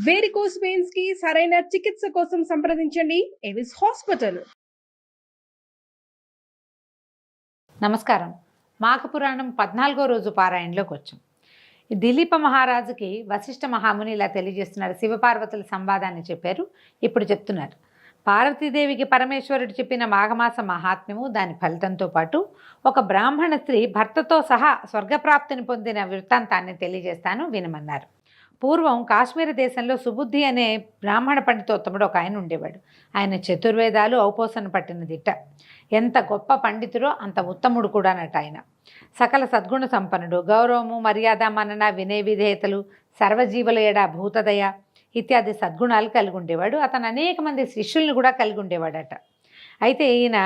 Varicose veins కి సరైన చికిత్స కోసం సంప్రదించండి ఎవిస్ హాస్పిటల్. నమస్కారం. మాఘ పురాణం 14వ రోజు పారాయణలోకి వచ్చాం. దిలీప మహారాజుకి వశిష్ఠ మహాముని ఇలా తెలియజేస్తున్నారు. శివపార్వతుల సంవాదాన్ని చెప్పారు, ఇప్పుడు చెప్తున్నారు. పార్వతీదేవికి పరమేశ్వరుడు చెప్పిన మాఘమాస మహాత్మ్యము, దాని ఫలితంతో పాటు ఒక బ్రాహ్మణ స్త్రీ భర్తతో సహా స్వర్గప్రాప్తిని పొందిన వృత్తాంతాన్ని తెలియజేస్తాను, వినమన్నారు. పూర్వం కాశ్మీర దేశంలో సుబుద్ధి అనే బ్రాహ్మణ పండితోత్తముడు ఒక ఆయన ఉండేవాడు. ఆయన చతుర్వేదాలు ఔపోసన పట్టిన దిట్ట. ఎంత గొప్ప పండితుడో అంత ఉత్తముడు కూడానట. ఆయన సకల సద్గుణ సంపన్నుడు. గౌరవము, మర్యాద, మనన, వినయ విధేయతలు, సర్వజీవుల ఎడ భూతదయ ఇత్యాది సద్గుణాలు కలిగి ఉండేవాడు. అతను అనేక మంది శిష్యుల్ని కూడా కలిగి ఉండేవాడట. అయితే ఈయన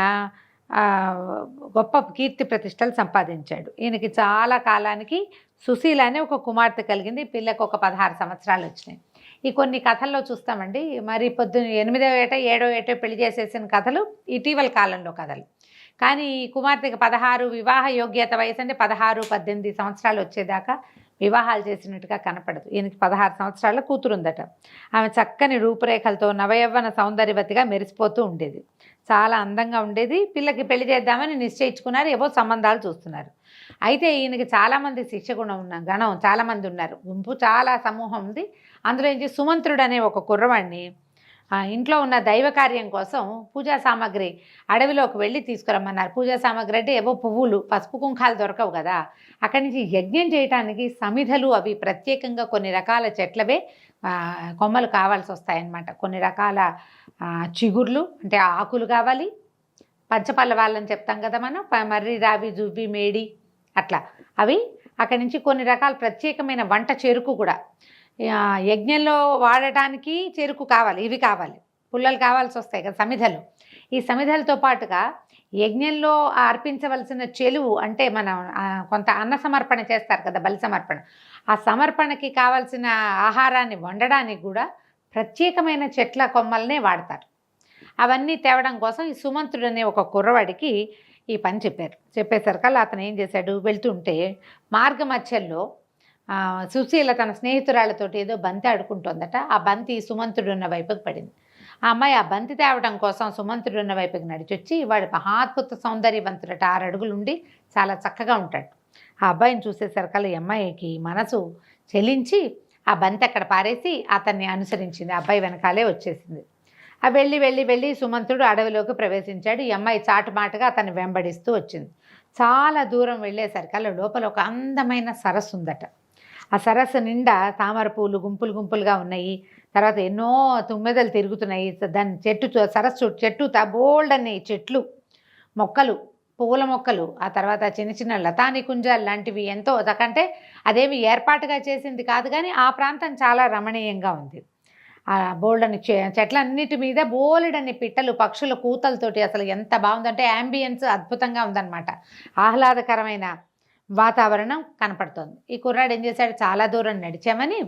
గొప్ప కీర్తి ప్రతిష్టలు సంపాదించాడు. ఈయనకి చాలా కాలానికి సుశీల అనే ఒక కుమార్తె కలిగింది. పిల్లకు ఒక 16 సంవత్సరాలు వచ్చినాయి. ఈ కొన్ని కథల్లో చూస్తామండి, మరి పొద్దున్న 8వ ఏట 7వ ఏట పెళ్లి చేసేసిన కథలు ఇటీవల కాలంలో కథలు. కానీ ఈ కుమార్తెకి 16 వివాహ యోగ్యత వయసు అంటే 16-18 సంవత్సరాలు వచ్చేదాకా వివాహాలు చేసినట్టుగా కనపడదు. ఈయనకి 16 సంవత్సరాల కూతురు ఉందట. ఆమె చక్కని రూపురేఖలతో నవయవ్వన సౌందర్యవతిగా మెరిసిపోతూ ఉండేది. చాలా అందంగా ఉండేది. పిల్లకి పెళ్లి చేద్దామని నిశ్చయించుకున్నారు. ఏవో సంబంధాలు చూస్తున్నారు. అయితే ఈయనకి చాలామంది గణం చాలామంది ఉన్నారు. గుంపు చాలా సమూహం ఉంది. అందులో నుంచి సుమంత్రుడు అనే ఒక కుర్రవాడిని ఇంట్లో ఉన్న దైవ కార్యం కోసం పూజా సామాగ్రి అడవిలోకి వెళ్ళి తీసుకురమ్మన్నారు. పూజా సామాగ్రి అంటే ఏవో పువ్వులు, పసుపు కుంకాలు దొరకవు కదా. అక్కడి నుంచి యజ్ఞం చేయడానికి సమిధలు, అవి ప్రత్యేకంగా కొన్ని రకాల చెట్లవే కొమ్మలు కావాల్సి వస్తాయన్నమాట. కొన్ని రకాల చిగుర్లు అంటే ఆకులు కావాలి. పంచపల్లవాళ్ళని చెప్తాం కదా మనం, మర్రి, రావి, జువ్వి, మేడి అట్లా అవి. అక్కడి నుంచి కొన్ని రకాల ప్రత్యేకమైన వంట చెరుకు కూడా, యజ్ఞంలో వాడటానికి చెరుకు కావాలి, ఇవి కావాలి, పుల్లలు కావాల్సి వస్తాయి కదా సమిధలు. ఈ సమిధలతో పాటుగా యజ్ఞంలో అర్పించవలసిన చెలువు అంటే మనం కొంత అన్న సమర్పణ చేస్తారు కదా, బలి సమర్పణ. ఆ సమర్పణకి కావాల్సిన ఆహారాన్ని వండడానికి కూడా ప్రత్యేకమైన చెట్ల కొమ్మలనే వాడతారు. అవన్నీ తేవడం కోసం ఈ సుమంత్రుడు అనే ఒక కుర్రవాడికి ఈ పని చెప్పారు. చెప్పేసరికల్లా అతను ఏం చేశాడు, వెళ్తుంటే మార్గ మధ్యలో సుశీల తన స్నేహితురాళ్ళతోటి ఏదో బంతి ఆడుకుంటోందట. ఆ బంతి సుమంత్రుడున్న వైపుకి పడింది. ఆ అమ్మాయి ఆ బంతి తేవడం కోసం సుమంత్రుడున్న వైపుకి నడిచొచ్చి, వాడు మహాద్భుత సౌందర్యవంతుడట. 6 అడుగులుండి చాలా చక్కగా ఉంటాడు. ఆ అబ్బాయిని చూసేసరికల్లా ఈ అమ్మాయికి మనసు చెలించి ఆ బంతి అక్కడ పారేసి అతన్ని అనుసరించింది. ఆ అబ్బాయి వెనకాలే వచ్చేసింది. ఆ వెళ్ళి సుమంత్రుడు అడవిలోకి ప్రవేశించాడు. ఈ అమ్మాయి చాటుమాటుగా అతన్ని వెంబడిస్తూ వచ్చింది. చాలా దూరం వెళ్ళేసరికల్లా లోపల ఒక అందమైన సరస్సు ఉందట. ఆ సరస్సు నిండా తామర పూలు గుంపులు గుంపులుగా ఉన్నాయి. తర్వాత ఎన్నో తుమ్మెదలు తిరుగుతున్నాయి. దాని సరస్సు చెట్టు బోల్డ్ అనే చెట్లు, మొక్కలు, పువ్వుల మొక్కలు, ఆ తర్వాత చిన్న చిన్న లతాని కుంజాలు లాంటివి ఎంతో. అంటే అదేమి ఏర్పాటుగా చేసింది కాదు, కానీ ఆ ప్రాంతం చాలా రమణీయంగా ఉంది. ఆ బోల్డని చెట్లన్నిటి మీద బోలెడని పిట్టలు, పక్షుల కూతలతోటి అసలు ఎంత బాగుందంటే యాంబియన్స్ అద్భుతంగా ఉందన్నమాట. ఆహ్లాదకరమైన వాతావరణం కనపడుతోంది. ఈ కుర్రాడు ఏం చేశాడు, చాలా దూరం నడిచామని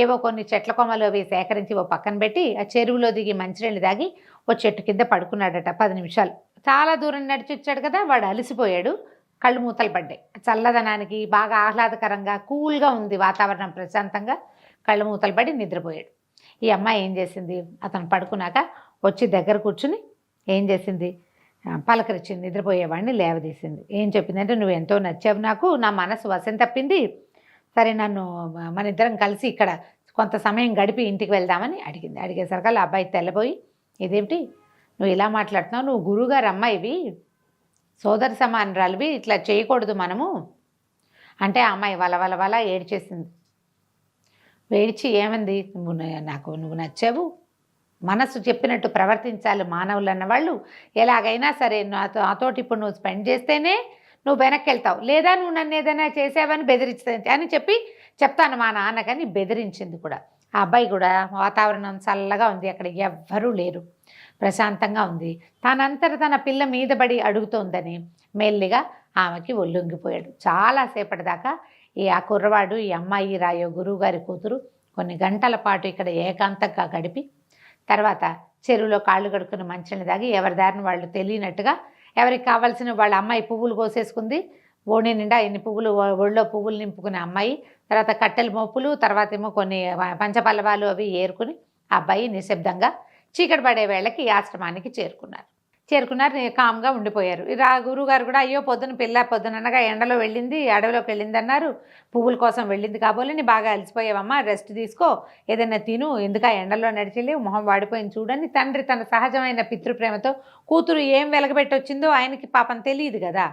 ఏవో కొన్ని చెట్ల కొమ్మలు అవి సేకరించి ఓ పక్కన పెట్టి ఆ చెరువులో దిగి మంచినీళ్ళు తాగి ఓ చెట్టు కింద పడుకున్నాడట 10 నిమిషాలు. చాలా దూరం నడిచి వచ్చాడు కదా, వాడు అలసిపోయాడు. కళ్ళు మూతలు పడ్డాయి. చల్లదనానికి బాగా ఆహ్లాదకరంగా కూల్గా ఉంది వాతావరణం, ప్రశాంతంగా. కళ్ళు మూతలు పడి నిద్రపోయాడు. ఈ అమ్మాయి ఏం చేసింది, అతను పడుకున్నాక వచ్చి దగ్గర కూర్చుని ఏం చేసింది, పలకరించింది. నిద్రపోయేవాడిని లేవదీసింది. ఏం చెప్పిందంటే, నువ్వు ఎంతో నచ్చావు నాకు, నా మనసు వశం తప్పింది, సరే నన్ను మన ఇద్దరం కలిసి ఇక్కడ కొంత సమయం గడిపి ఇంటికి వెళ్దామని అడిగింది. అడిగేసరికల్లా అబ్బాయి తెల్లబోయి, ఇదేమిటి నువ్వు ఇలా మాట్లాడుతున్నావు, నువ్వు గురువుగారు అమ్మాయివి, సోదర సమానరాలివి, ఇట్లా చేయకూడదు మనము అంటే ఆ అమ్మాయి వల ఏడ్చేసింది. ఏడ్చి ఏమంది, నువ్వు నచ్చావు, మనసు చెప్పినట్టు ప్రవర్తించాలి మానవులు అన్నవాళ్ళు. ఎలాగైనా సరే నాతోటి ఇప్పుడు నువ్వు స్పెండ్ చేస్తేనే నువ్వు వెనక్కి వెళ్తావు, లేదా నువ్వు నన్ను ఏదైనా చేసావని బెదిరిస్తుంది అని చెప్తాను మా నాన్నకని బెదిరించింది కూడా. ఆ అబ్బాయి కూడా వాతావరణం చల్లగా ఉంది, అక్కడ ఎవ్వరూ లేరు, ప్రశాంతంగా ఉంది. తన పిల్ల మీద పడి అడుగుతోందని మెల్లిగా ఆమెకి ఒళ్ళొంగిపోయాడు. చాలాసేపటి దాకా ఆ కుర్రవాడు, ఈ అమ్మాయి రాయో గురువుగారి కూతురు కొన్ని గంటల పాటు ఇక్కడ ఏకాంతంగా గడిపి తర్వాత చెరువులో కాళ్ళు కడుక్కుని మంచిని తాగి ఎవరి దారిని వాళ్ళు తెలియనట్టుగా ఎవరికి కావాల్సిన వాళ్ళ అమ్మాయి పువ్వులు కోసేసుకుంది. ఓణి నిండా ఎన్ని పువ్వులు, ఒళ్ళో పువ్వులు నింపుకునే అమ్మాయి తర్వాత కట్టెల మోపులు, తర్వాత ఏమో కొన్ని పంచపల్లవాలు అవి ఏరుకుని ఆ అబ్బాయి నిశ్శబ్దంగా చీకటి పడే వేళకి ఈ ఆశ్రమానికి చేరుకున్నారు. కామ్గా ఉండిపోయారు. గురువుగారు కూడా అయ్యో పొద్దుననగా ఎండలో వెళ్ళింది, అడవిలోకి వెళ్ళింది అన్నారు, పువ్వుల కోసం వెళ్ళింది కాబోలని బాగా అలసిపోయావమ్మా, రెస్ట్ తీసుకో, ఏదైనా తిను, ఎందుకు ఆ ఎండలో నడిచెళ్ళి మొహం వాడిపోయింది చూడని తండ్రి తన సహజమైన పితృప్రేమతో కూతురు ఏం వెలగబెట్టొచ్చిందో ఆయనకి పాపం తెలియదు కదా.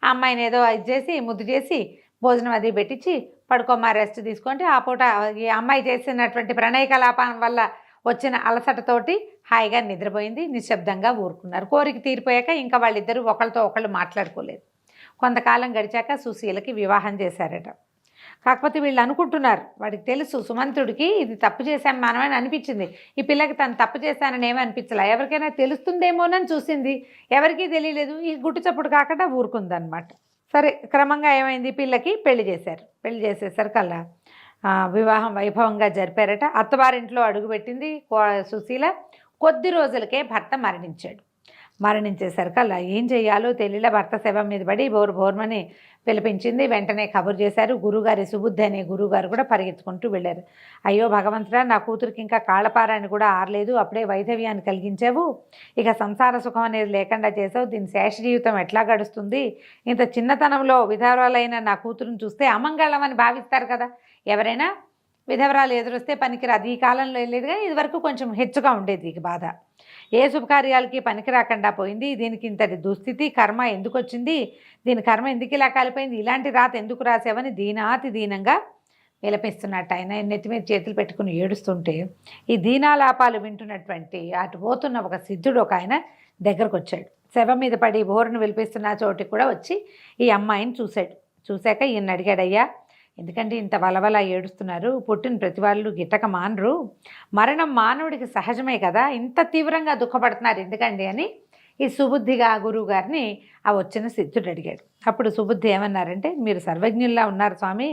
ఆ అమ్మాయిని ఏదో ఇది చేసి ముద్దు చేసి భోజనం అది పెట్టించి పడుకోమ్మా, రెస్ట్ తీసుకుంటే ఆ పూట ఈ అమ్మాయి చేసినటువంటి ప్రణయ కలాపం వల్ల వచ్చిన అలసటతోటి హాయిగా నిద్రపోయింది. నిశ్శబ్దంగా ఊరుకున్నారు. కోరిక తీరిపోయాక ఇంకా వాళ్ళిద్దరూ ఒకళ్ళతో ఒకళ్ళు మాట్లాడుకోలేదు. కొంతకాలం గడిచాక సుశీలకి వివాహం చేశారట. కాకపోతే వీళ్ళు అనుకుంటున్నారు, వాడికి తెలుసు సుమంతుడికి ఇది తప్పు చేశాం మనమని అనిపించింది, ఈ పిల్లకి తను తప్పు చేశానని ఏమీ అనిపించలే, ఎవరికైనా తెలుస్తుందేమోనని చూసింది, ఎవరికీ తెలియలేదు. ఈ గుట్టు చప్పుడు కాకుండా ఊరుకుందనమాట. సరే, క్రమంగా ఏమైంది, పిల్లకి పెళ్లి చేశారు. పెళ్లి చేసేసరికల్లా వివాహం వైభవంగా జరిపారట. అత్తవారింట్లో అడుగుపెట్టింది సుశీల. కొద్ది రోజులకే భర్త మరణించేసరికల్లా ఏం చెయ్యాలో తెలియలే. భర్త శవం మీద పడి బోర్మని పిలిపించింది. వెంటనే కబురు చేశారు. గురుగారి సుబుద్ధి అనే గురువుగారు కూడా పరిగెత్తుకుంటూ వెళ్ళారు. అయ్యో భగవంతుడా, నా కూతురికి ఇంకా కాళ్ళపారాన్ని కూడా ఆరలేదు, అప్పుడే వైధవ్యాన్ని కలిగించావు, ఇక సంసార సుఖం అనేది లేకుండా చేసావు, దీని శేష జీవితం ఎట్లా గడుస్తుంది, ఇంత చిన్నతనంలో విధవరాలైన నా కూతురుని చూస్తే అమంగళం అని భావిస్తారు కదా, ఎవరైనా విధవరాలు ఎదురొస్తే పనికిరాదు. ఈ కాలంలో వెళ్ళేది కానీ ఇదివరకు కొంచెం హెచ్చుగా ఉండేది ఈ బాధ. ఏ శుభకార్యాలకి పనికి రాకుండా పోయింది, దీనికి ఇంతటి దుస్థితి, కర్మ ఎందుకు వచ్చింది, దీని కర్మ ఎందుకు ఇలా కాలిపోయింది, ఇలాంటి రాత ఎందుకు రాసావని దీనంగా విలపిస్తున్నట్టు ఆయన నెత్తి మీద చేతులు పెట్టుకుని ఏడుస్తుంటే ఈ దీనాలాపాలు వింటున్నటువంటి అటు పోతున్న ఒక సిద్ధుడు ఒక ఆయన దగ్గరకు వచ్చాడు. శవం మీద పడి బోరును విలిపిస్తున్న చోటికి కూడా వచ్చి ఈ అమ్మాయిని చూశాక ఈయన అడిగాడయ్యా, ఎందుకంటే ఇంత వలవల ఏడుస్తున్నారు, పుట్టిన ప్రతి వాళ్ళు గిట్టక మానరు, మరణం మానవుడికి సహజమే కదా, ఇంత తీవ్రంగా దుఃఖపడుతున్నారు ఎందుకండి అని ఈ సుబుద్ధిగా గురువు గారిని ఆ వచ్చిన సిద్ధుడు అడిగాడు. అప్పుడు సుబుద్ధి ఏమన్నారంటే, మీరు సర్వజ్ఞుల్లా ఉన్నారు స్వామి,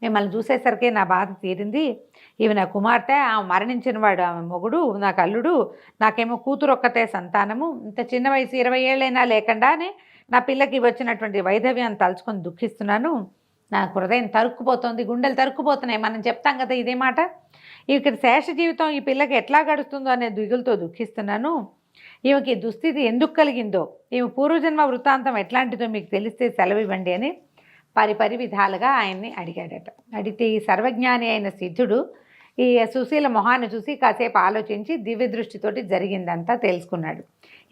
మిమ్మల్ని చూసేసరికి నా బాధ తీరింది, ఇవి నా కుమార్తె, ఆమె మరణించిన వాడు ఆమె మొగుడు, నాకు అల్లుడు, నాకేమో కూతురు ఒక్కతే సంతానము, ఇంత చిన్న వయసు 20 ఏళ్ళైనా లేకుండానే నా పిల్లకి వచ్చినటువంటి వైధవ్యాన్ని తలుచుకొని దుఃఖిస్తున్నాను, నా హృదయం తరుక్కుపోతుంది, గుండెలు తరుక్కుపోతున్నాయి, మనం చెప్తాం కదా ఇదే మాట, ఇక్కడ శేష జీవితం ఈ పిల్లకి ఎట్లా గడుస్తుందో అనే దిగులతో దుఃఖిస్తున్నాను, ఈమెకి దుస్థితి ఎందుకు కలిగిందో, ఈమె పూర్వజన్మ వృత్తాంతం ఎట్లాంటిదో మీకు తెలిస్తే సెలవివ్వండి అని పరిపరి విధాలుగా ఆయన్ని అడిగాడట. అడిగితే ఈ సర్వజ్ఞాని అయిన సిద్ధుడు ఈ సుశీల మొహాన్ని చూసి కాసేపు ఆలోచించి దివ్య దృష్టితోటి జరిగిందంతా తెలుసుకున్నాడు.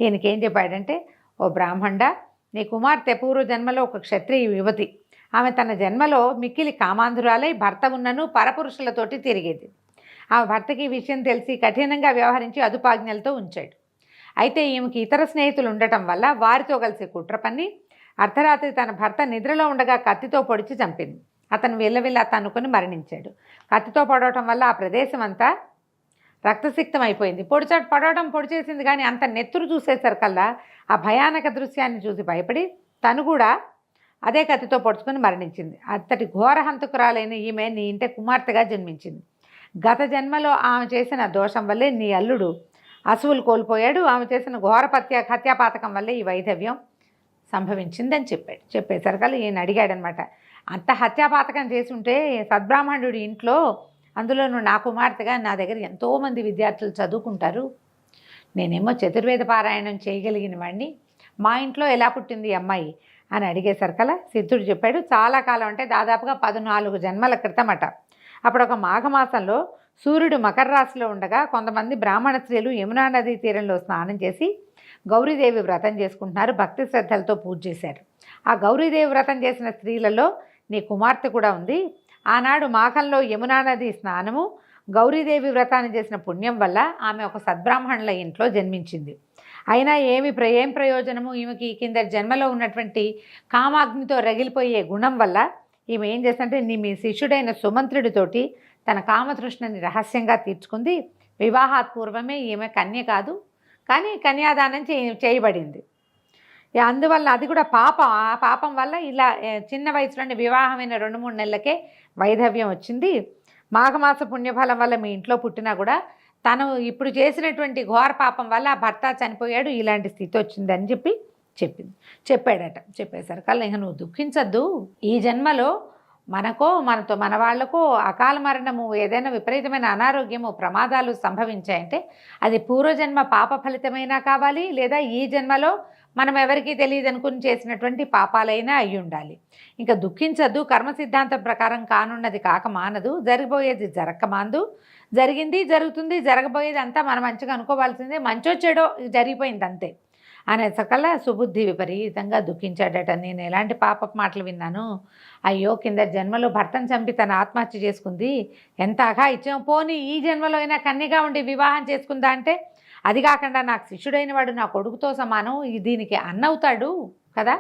ఈయనకేం చెప్పాడంటే, ఓ బ్రాహ్మణ, నీ కుమార్తె పూర్వజన్మలో ఒక క్షత్రియ యువతి, ఆమె తన జన్మలో మిక్కిలి కామాంధురాలై భర్త ఉన్నను పరపురుషులతోటి తిరిగేది. ఆమె భర్తకి ఈ విషయం తెలిసి కఠినంగా వ్యవహరించి అదుపాజ్ఞలతో ఉంచాడు. అయితే ఈమెకి ఇతర స్నేహితులు ఉండటం వల్ల వారితో కలిసి కుట్ర పన్ని అర్ధరాత్రి తన భర్త నిద్రలో ఉండగా కత్తితో పొడిచి చంపింది. అతను విల్లవిల్ల తన్నుకొని మరణించాడు. కత్తితో పొడవటం వల్ల ఆ ప్రదేశం అంతా రక్తసిక్తం అయిపోయింది. పొడిచేసింది కానీ అంత నెత్తురు చూసేసరికల్లా ఆ భయానక దృశ్యాన్ని చూసి భయపడి తను కూడా అదే కత్తితో పొడుచుకొని మరణించింది. అంతటి ఘోరహంతకురాలైన ఈమె నీ ఇంటి కుమార్తెగా జన్మించింది. గత జన్మలో ఆమె చేసిన దోషం వల్లే నీ అల్లుడు అసువులు కోల్పోయాడు, ఆమె చేసిన ఘోర హత్యాపాతకం వల్లే ఈ వైధవ్యం సంభవించిందని చెప్పేసరికల్లా ఈయన అడిగాడనమాట, అంత హత్యాపాతకం చేసి ఉంటే సద్బ్రాహ్మణుడి ఇంట్లో, అందులోనూ నా కుమార్తెగా నా దగ్గర ఎంతోమంది విద్యార్థులు చదువుకుంటారు, నేనేమో చతుర్వేద పారాయణం చేయగలిగిన వాడిని, మా ఇంట్లో ఎలా పుట్టింది ఈ అమ్మాయి అని అడిగేసరికల్లా సిద్ధుడు చెప్పాడు, చాలా కాలం అంటే దాదాపుగా 14 జన్మల క్రితమట. అప్పుడు ఒక మాఘమాసంలో సూర్యుడు మకర రాశిలో ఉండగా కొంతమంది బ్రాహ్మణ స్త్రీలు యమునా నదీ తీరంలో స్నానం చేసి గౌరీదేవి వ్రతం చేసుకుంటున్నారు, భక్తి శ్రద్ధలతో పూజ చేశారు. ఆ గౌరీదేవి వ్రతం చేసిన స్త్రీలలో నీ కుమార్తె కూడా ఉంది. ఆనాడు మాఘంలో యమునా నది స్నానము, గౌరీదేవి వ్రతాన్ని చేసిన పుణ్యం వల్ల ఆమె ఒక సద్బ్రాహ్మణుల ఇంట్లో జన్మించింది. అయినా ఏం ప్రయోజనము, ఈమెకి కింద జన్మలో ఉన్నటువంటి కామాగ్నితో రగిలిపోయే గుణం వల్ల ఈమె ఏం చేస్తుంటే మీ శిష్యుడైన సుమంత్రుడితోటి తన కామతృష్ణని రహస్యంగా తీర్చుకుంది. వివాహాత్పూర్వమే ఈమె కన్య కాదు, కానీ కన్యాదానం చేయబడింది. అందువల్ల అది కూడా పాపం. ఆ పాపం వల్ల ఇలా చిన్న వయసులోనే వివాహమైన 2-3 నెలలకే వైధవ్యం వచ్చింది. మాఘమాస పుణ్యఫలం వల్ల మీ ఇంట్లో పుట్టినా కూడా తను ఇప్పుడు చేసినటువంటి ఘోర పాపం వల్ల భర్త చనిపోయాడు, ఇలాంటి స్థితి వచ్చిందని చెప్పాడట. చెప్పేసరికల్లా ఇక నువ్వు దుఃఖించద్దు, ఈ జన్మలో మనకో మనతో మన వాళ్లకో అకాల మరణము, ఏదైనా విపరీతమైన అనారోగ్యము, ప్రమాదాలు సంభవించాయంటే అది పూర్వజన్మ పాప ఫలితమైనా కావాలి, లేదా ఈ జన్మలో మనం ఎవరికీ తెలియదు అనుకుని చేసినటువంటి పాపాలైనా అయి ఉండాలి. ఇంకా దుఃఖించద్దు, కర్మ సిద్ధాంతం ప్రకారం కానున్నది కాక మానదు, జరిగిపోయేది జరగక మాందు, జరిగింది జరుగుతుంది, జరగబోయేది అంతా మనం మంచిగా అనుకోవాల్సిందే, మంచో చెడో జరిగిపోయింది అంతే అనే సకల సుబుద్ధి విపరీతంగా దుఃఖించాడట. నేను ఎలాంటి పాపపు మాటలు విన్నాను, అయ్యో కింద జన్మలో భర్తను చంపి తన ఆత్మహత్య చేసుకుంది, ఎంత అఘాయిత్యం, పోనీ ఈ జన్మలో అయినా కన్యగా ఉండి వివాహం చేసుకుందా అంటే, అది కాకుండా నాకు శిష్యుడైన వాడు నా కొడుకుతో సమానం, దీనికి అన్నవుతాడు కదా,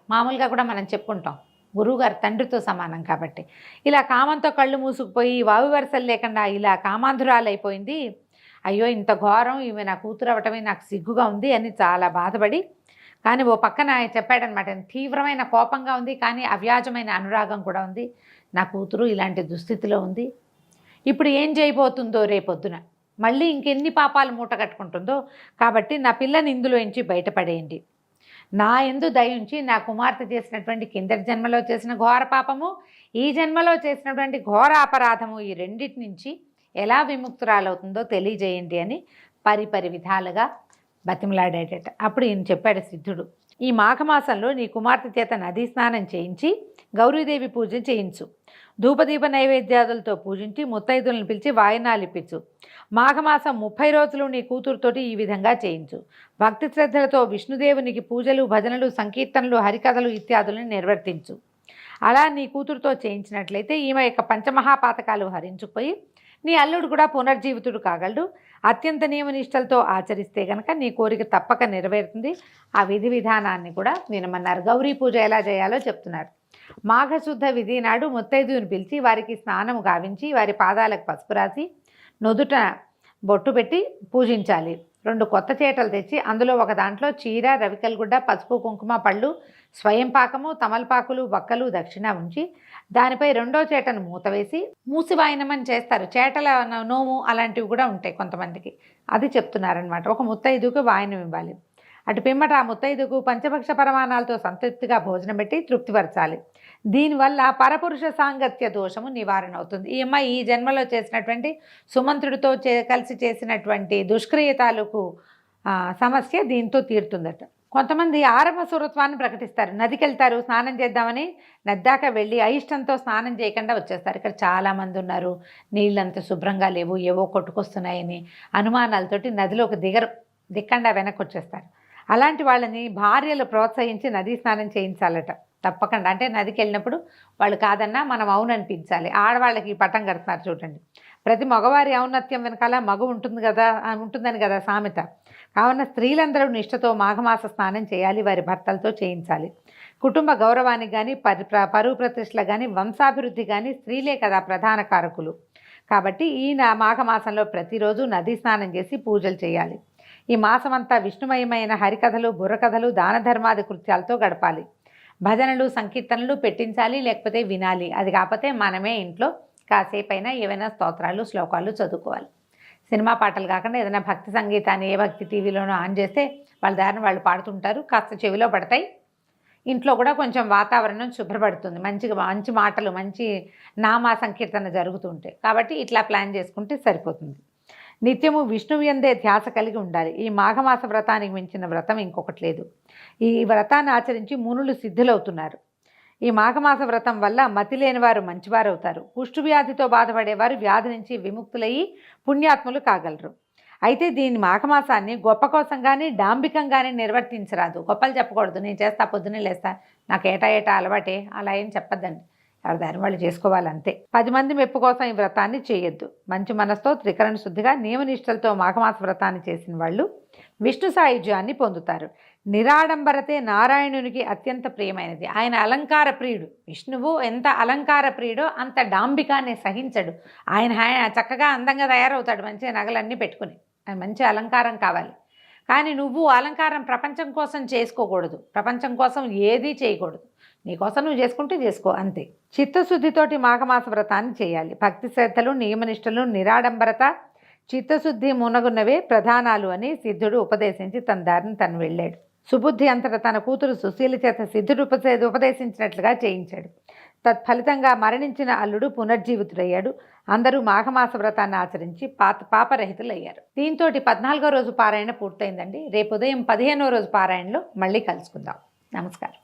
మామూలుగా కూడా మనం చెప్పుకుంటాం గురువుగారు తండ్రితో సమానం కాబట్టి. ఇలా కామంతో కళ్ళు మూసుకుపోయి వావి వరుసలు లేకుండా ఇలా కామాంధురాలైపోయింది. అయ్యో ఇంత ఘోరం, ఈమె నా కూతురు అవటమే నాకు సిగ్గుగా ఉంది అని చాలా బాధపడి, కానీ ఓ పక్కన చెప్పాడనమాట, తీవ్రమైన కోపంగా ఉంది కానీ అవ్యాజమైన అనురాగం కూడా ఉంది, నా కూతురు ఇలాంటి దుస్థితిలో ఉంది, ఇప్పుడు ఏం చేయబోతుందో రేపొద్దున, మళ్ళీ ఇంకెన్ని పాపాలు మూట కట్టుకుంటుందో, కాబట్టి నా పిల్లని ఇందులోంచి బయటపడేయండి, నా యందు దయించి నా కుమార్తె చేసినటువంటి కిందటి జన్మలో చేసిన ఘోర పాపము, ఈ జన్మలో చేసినటువంటి ఘోర అపరాధము, ఈ రెండింటి నుంచి ఎలా విముక్తురాలవుతుందో తెలియజేయండి అని పరిపరి విధాలుగా బతిమలాడేటట. అప్పుడు ఈయన చెప్పాడు సిద్ధుడు, ఈ మాఘమాసంలో నీ కుమార్తె చేత నదీ స్నానం చేయించి గౌరీదేవి పూజ చేయించు, ధూపదీప నైవేద్యాదులతో పూజించి ముత్తైదులను పిలిచి వాయినాలు ఇప్పించు, మాఘమాసం 30 రోజులు నీ కూతురుతోటి ఈ విధంగా చేయించు, భక్తి శ్రద్ధలతో విష్ణుదేవునికి పూజలు, భజనలు, సంకీర్తనలు, హరికథలు ఇత్యాదులను నిర్వర్తించు. అలా నీ కూతురుతో చేయించినట్లయితే ఈమె యొక్క పంచమహాపాతకాలు హరించుకుపోయి నీ అల్లుడు కూడా పునర్జీవితుడు కాగలడు. అత్యంత నియమనిష్టలతో ఆచరిస్తే గనక నీ కోరిక తప్పక నెరవేరుతుంది. ఆ విధి విధానాన్ని కూడా వినమన్నారు. గౌరీ పూజ ఎలా చేయాలో చెప్తున్నారు. మాఘశుద్ధ విధి నాడు ముత్తైదువుని పిలిచి వారికి స్నానము గావించి వారి పాదాలకు పసుపు రాసి నుదుట బొట్టు పెట్టి పూజించాలి. 2 కొత్త చేటలు తెచ్చి అందులో ఒక దాంట్లో చీర, రవికల్గుడ్డ, పసుపు, కుంకుమ, పళ్ళు, స్వయం పాకము, తమలపాకులు, వక్కలు, దక్షిణ ఉంచి దానిపై 2వ చేటను మూత వేసి మూసివాయనమని చేస్తారు. చేటల నోము అలాంటివి కూడా ఉంటాయి కొంతమందికి, అది చెప్తున్నారనమాట. ఒక ముత్తైదుకు వాయనం ఇవ్వాలి. అటు పిమ్మట ఆ ముత్తైదుకు పంచభక్ష పరమాణాలతో సంతృప్తిగా భోజనం పెట్టి తృప్తిపరచాలి. దీనివల్ల పరపురుష సాంగత్య దోషము నివారణ అవుతుంది. ఈ అమ్మాయి ఈ జన్మలో చేసినటువంటి సుమంత్రుడితో కలిసి చేసినటువంటి దుష్క్రియతాలకు సమస్య దీంతో తీరుతుందట. కొంతమంది ఆరవ సురత్వాన్ని ప్రకటిస్తారు. నదికి వెళ్తారు, స్నానం చేద్దామని నద్దాక వెళ్ళి అయిష్టంతో స్నానం చేయకుండా వచ్చేస్తారు. ఇక్కడ చాలామంది ఉన్నారు, నీళ్ళంత శుభ్రంగా లేవు, ఏవో కొట్టుకొస్తున్నాయని అనుమానాలతోటి నదిలోకి దిక్కండా వెనక్కి వచ్చేస్తారు. అలాంటి వాళ్ళని భార్యలు ప్రోత్సహించి నదీ స్నానం చేయించాలట తప్పకుండా. అంటే నదికి వెళ్ళినప్పుడు వాళ్ళు కాదన్నా మనం అవుననిపించాలి. ఆడవాళ్ళకి పట్టం కడుతున్నారు చూడండి. ప్రతి మగవారి ఔన్నత్యం వెనకాల మగ ఉంటుందని కదా సామెత. కావున స్త్రీలందరూ నిష్ఠతో మాఘమాస స్నానం చేయాలి, వారి భర్తలతో చేయించాలి. కుటుంబ గౌరవానికి కానీ పరువు ప్రతిష్టలకు కానీ వంశాభివృద్ధి కానీ స్త్రీలే కదా ప్రధాన కారకులు. కాబట్టి ఈ మాఘమాసంలో ప్రతిరోజు నదీ స్నానం చేసి పూజలు చేయాలి. ఈ మాసమంతా విష్ణుమయమైన హరికథలు, బుర్రకథలు, దాన ధర్మాది కృత్యాలతో గడపాలి. భజనలు, సంకీర్తనలు పెట్టించాలి, లేకపోతే వినాలి. అది కాకపోతే మనమే ఇంట్లో కాసేపైనా ఏవైనా స్తోత్రాలు, శ్లోకాలు చదువుకోవాలి. సినిమా పాటలు కాకుండా ఏదైనా భక్తి సంగీతాన్ని ఏ భక్తి టీవీలోనో ఆన్ చేస్తే వాళ్ళ దారిని వాళ్ళు పాడుతుంటారు, కాస్త చెవిలో పడతాయి. ఇంట్లో కూడా కొంచెం వాతావరణం శుభ్రపడుతుంది. మంచి మాటలు, మంచి నామా సంకీర్తన జరుగుతుంటాయి. కాబట్టి ఇట్లా ప్లాన్ చేసుకుంటే సరిపోతుంది. నిత్యము విష్ణువు యందే ధ్యాస కలిగి ఉండాలి. ఈ మాఘమాస వ్రతానికి మించిన వ్రతం ఇంకొకటి లేదు. ఈ వ్రతాన్ని ఆచరించి మునులు సిద్ధులవుతున్నారు. ఈ మాఘమాస వ్రతం వల్ల మతి లేని వారు మంచివారు అవుతారు. కుష్టు వ్యాధితో బాధపడేవారు వ్యాధి నుంచి విముక్తులయ్యి పుణ్యాత్ములు కాగలరు. అయితే దీని మాఘమాసాన్ని గొప్ప కోసం కానీ డాంబికంగానే నిర్వర్తించరాదు. గొప్పలు చెప్పకూడదు, నేను చేస్తా, పొద్దున్నే లేస్తా, నాకు ఏటా అలవాటే, అలా ఏం చెప్పద్దండి. ఎవరి దాన్ని వాళ్ళు చేసుకోవాలంతే. 10 మంది మెప్పు కోసం ఈ వ్రతాన్ని చేయొద్దు. మంచి మనసుతో త్రికరణ శుద్ధిగా నియమనిష్టలతో మాఘమాస వ్రతాన్ని చేసిన వాళ్ళు విష్ణు సాయుధ్యాన్ని పొందుతారు. నిరాడంబరతే నారాయణునికి అత్యంత ప్రియమైనది. ఆయన అలంకార ప్రియుడు. విష్ణువు ఎంత అలంకార ప్రియుడో అంత డాంబికాన్ని సహించడు. ఆయన చక్కగా అందంగా తయారవుతాడు, మంచిగా నగలన్నీ పెట్టుకుని. ఆయన మంచి అలంకారం కావాలి. కానీ నువ్వు అలంకారం ప్రపంచం కోసం చేసుకోకూడదు, ప్రపంచం కోసం ఏదీ చేయకూడదు. నీకోసం నువ్వు చేసుకుంటే చేసుకో, అంతే. చిత్తశుద్ధితోటి మాఘమాస వ్రతాన్ని చేయాలి. భక్తి శ్రద్ధలు, నియమనిష్టలు, నిరాడంబరత, చిత్తశుద్ధి మునగున్నవే ప్రధానాలు అని సిద్ధుడు ఉపదేశించి తన దారిని తను వెళ్ళాడు. సుబుద్ధి అంతటా తన కూతురు సుశీల చేత సిద్ధుడు ఉపదేశించినట్లుగా చేయించాడు. తత్ఫలితంగా మరణించిన అల్లుడు పునర్జీవితుడయ్యాడు. అందరూ మాఘమాస వ్రతాన్ని ఆచరించి పాపరహితులయ్యారు. దీంతో 14వ రోజు పారాయణ పూర్తయిందండి. రేపు ఉదయం 15వ రోజు పారాయణలో మళ్ళీ కలుసుకుందాం. నమస్కారం.